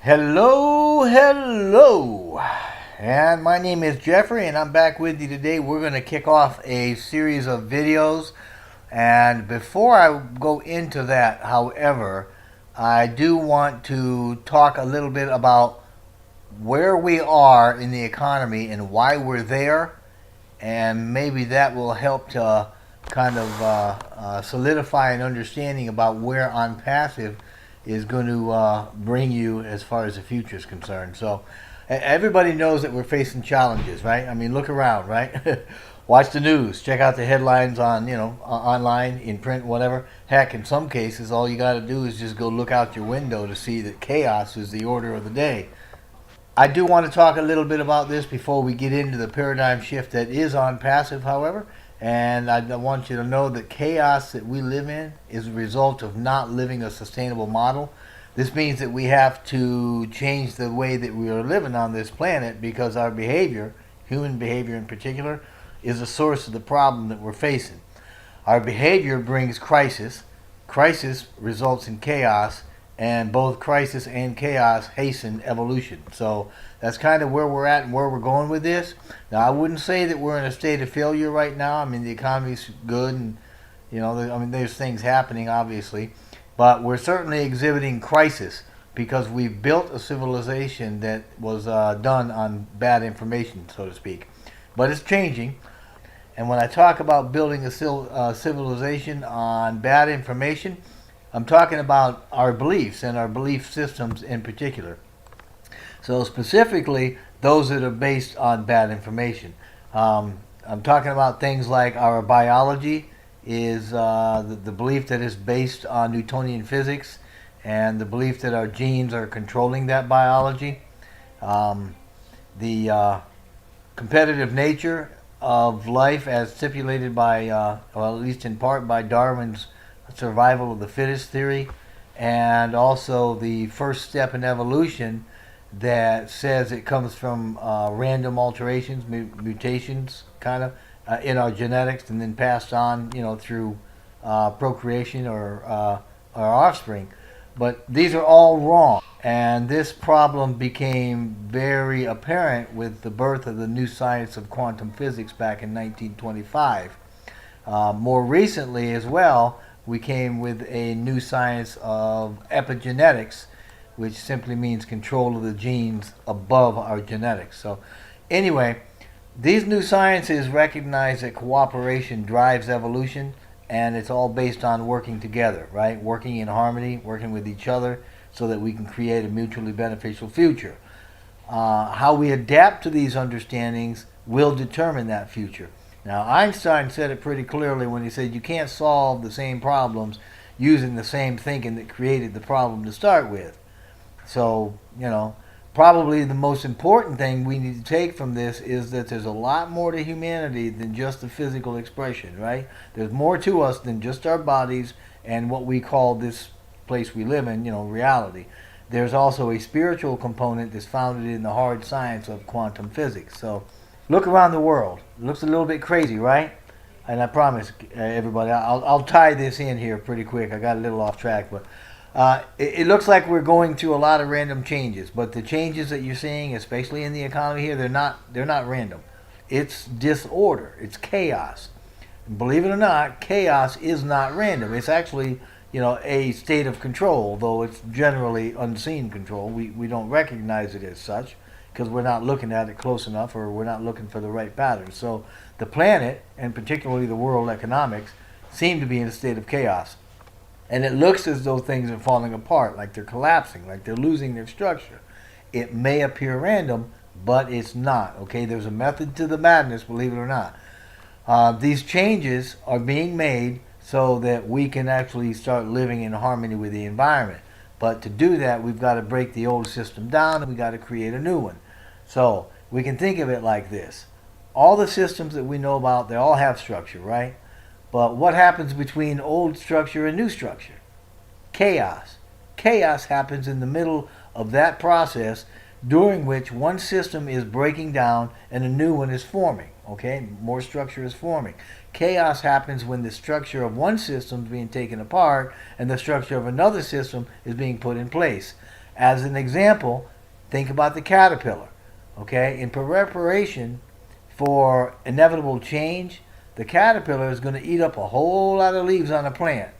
Hello, and my name is Jeffrey, and I'm back with you today. We're going to kick off a series of videos, and before I go into that, however, I do want to talk a little bit about where we are in the economy and why we're there, and maybe that will help to kind of solidify an understanding about where OnPassive is going to bring you as far as the future is concerned. So everybody knows that we're facing challenges, right? I mean, look around, right? Watch the news, check out the headlines on, online, in print, whatever. Heck, in some cases, all you got to do is just go look out your window to see that chaos is the order of the day. I do want to talk a little bit about this before we get into the paradigm shift that is OnPassive, however. And I want you to know that chaos that we live in is a result of not living a sustainable model. This means that we have to change the way that we are living on this planet, because our behavior, human behavior in particular, is the source of the problem that we're facing. Our behavior brings crisis. Crisis results in chaos, and both crisis and chaos hasten evolution. So that's kind of where we're at and where we're going with this. Now, I wouldn't say that we're in a state of failure right now. I mean, the economy's good, and there's things happening, obviously, but we're certainly exhibiting crisis because we've built a civilization that was done on bad information, so to speak. But it's changing. And when I talk about building a civilization on bad information, I'm talking about our beliefs and our belief systems in particular. So specifically, those that are based on bad information. I'm talking about things like our biology is the belief that is based on Newtonian physics, and the belief that our genes are controlling that biology. The competitive nature of life as stipulated by, well, at least in part by Darwin's survival of the fittest theory, and also the first step in evolution that says it comes from random alterations, mutations, kind of, in our genetics, and then passed on, through procreation or our offspring. But these are all wrong, and this problem became very apparent with the birth of the new science of quantum physics back in 1925. More recently as well, we came with a new science of epigenetics, which simply means control of the genes above our genetics. So anyway, these new sciences recognize that cooperation drives evolution, and it's all based on working together, right? Working in harmony, working with each other so that we can create a mutually beneficial future. How we adapt to these understandings will determine that future. Now, Einstein said it pretty clearly when he said you can't solve the same problems using the same thinking that created the problem to start with. So, probably the most important thing we need to take from this is that there's a lot more to humanity than just the physical expression, right? There's more to us than just our bodies and what we call this place we live in, reality. There's also a spiritual component that's founded in the hard science of quantum physics. So, look around the world. It looks a little bit crazy, right? And I promise everybody, I'll tie this in here pretty quick. I got a little off track, but it looks like we're going through a lot of random changes. But the changes that you're seeing, especially in the economy here, they're not random. It's disorder. It's chaos. And believe it or not, chaos is not random. It's actually, a state of control, though it's generally unseen control. We don't recognize it as such, because we're not looking at it close enough, or we're not looking for the right patterns. So the planet, and particularly the world economics, seem to be in a state of chaos. And it looks as though things are falling apart, like they're collapsing, like they're losing their structure. It may appear random, but it's not. Okay, there's a method to the madness, believe it or not. These changes are being made so that we can actually start living in harmony with the environment. But to do that, we've got to break the old system down, and we've got to create a new one. So we can think of it like this. All the systems that we know about, they all have structure, right? But what happens between old structure and new structure? Chaos. Chaos happens in the middle of that process, during which one system is breaking down and a new one is forming. Okay, more structure is forming. Chaos happens when the structure of one system is being taken apart and the structure of another system is being put in place. As an example, think about the caterpillar. Okay, in preparation for inevitable change, the caterpillar is going to eat up a whole lot of leaves on a plant.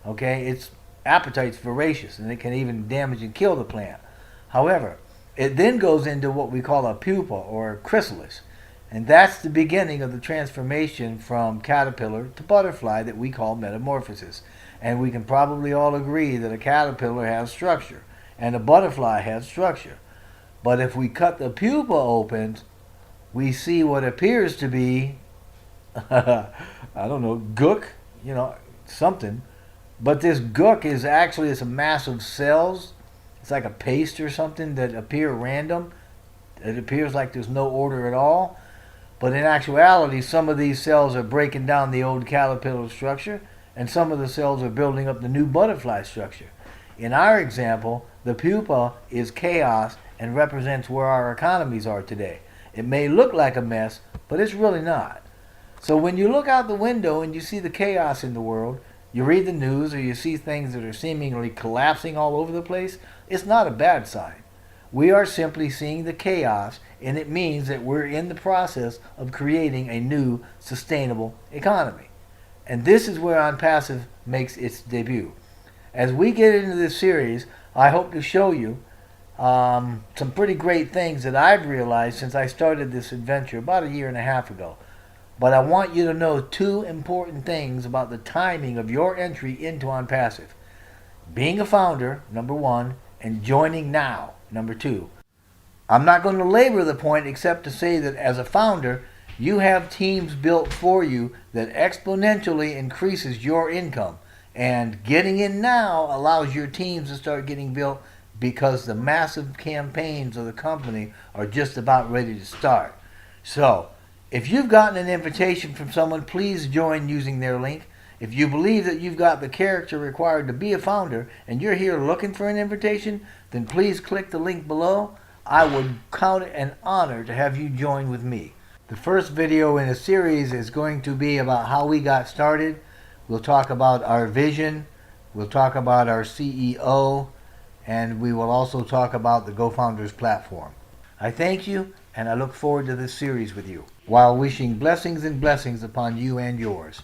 Okay, its appetite's voracious and it can even damage and kill the plant. However, it then goes into what we call a pupa or a chrysalis. And that's the beginning of the transformation from caterpillar to butterfly that we call metamorphosis. And we can probably all agree that a caterpillar has structure and a butterfly has structure. But if we cut the pupa open, we see what appears to be, I don't know, gook, something. But this gook is actually it's a mass of cells. It's like a paste or something that appear random. It appears like there's no order at all. But in actuality, some of these cells are breaking down the old caterpillar structure, and some of the cells are building up the new butterfly structure. In our example, the pupa is chaos and represents where our economies are today. It may look like a mess, but it's really not. So when you look out the window and you see the chaos in the world, you read the news or you see things that are seemingly collapsing all over the place, it's not a bad sign. We are simply seeing the chaos, and it means that we're in the process of creating a new sustainable economy. And this is where OnPassive makes its debut. As we get into this series, I hope to show you some pretty great things that I've realized since I started this adventure about a year and a half ago. But I want you to know two important things about the timing of your entry into OnPassive. Being a founder, number one, and joining now, number two. I'm not going to labor the point except to say that as a founder, you have teams built for you that exponentially increases your income. And getting in now allows your teams to start getting built because the massive campaigns of the company are just about ready to start. So, if you've gotten an invitation from someone, please join using their link. If you believe that you've got the character required to be a founder and you're here looking for an invitation, then please click the link below. I would count it an honor to have you join with me. The first video in a series is going to be about how we got started. We'll talk about our vision, we'll talk about our CEO, and we will also talk about the GoFounders platform. I thank you, and I look forward to this series with you, while wishing blessings and blessings upon you and yours.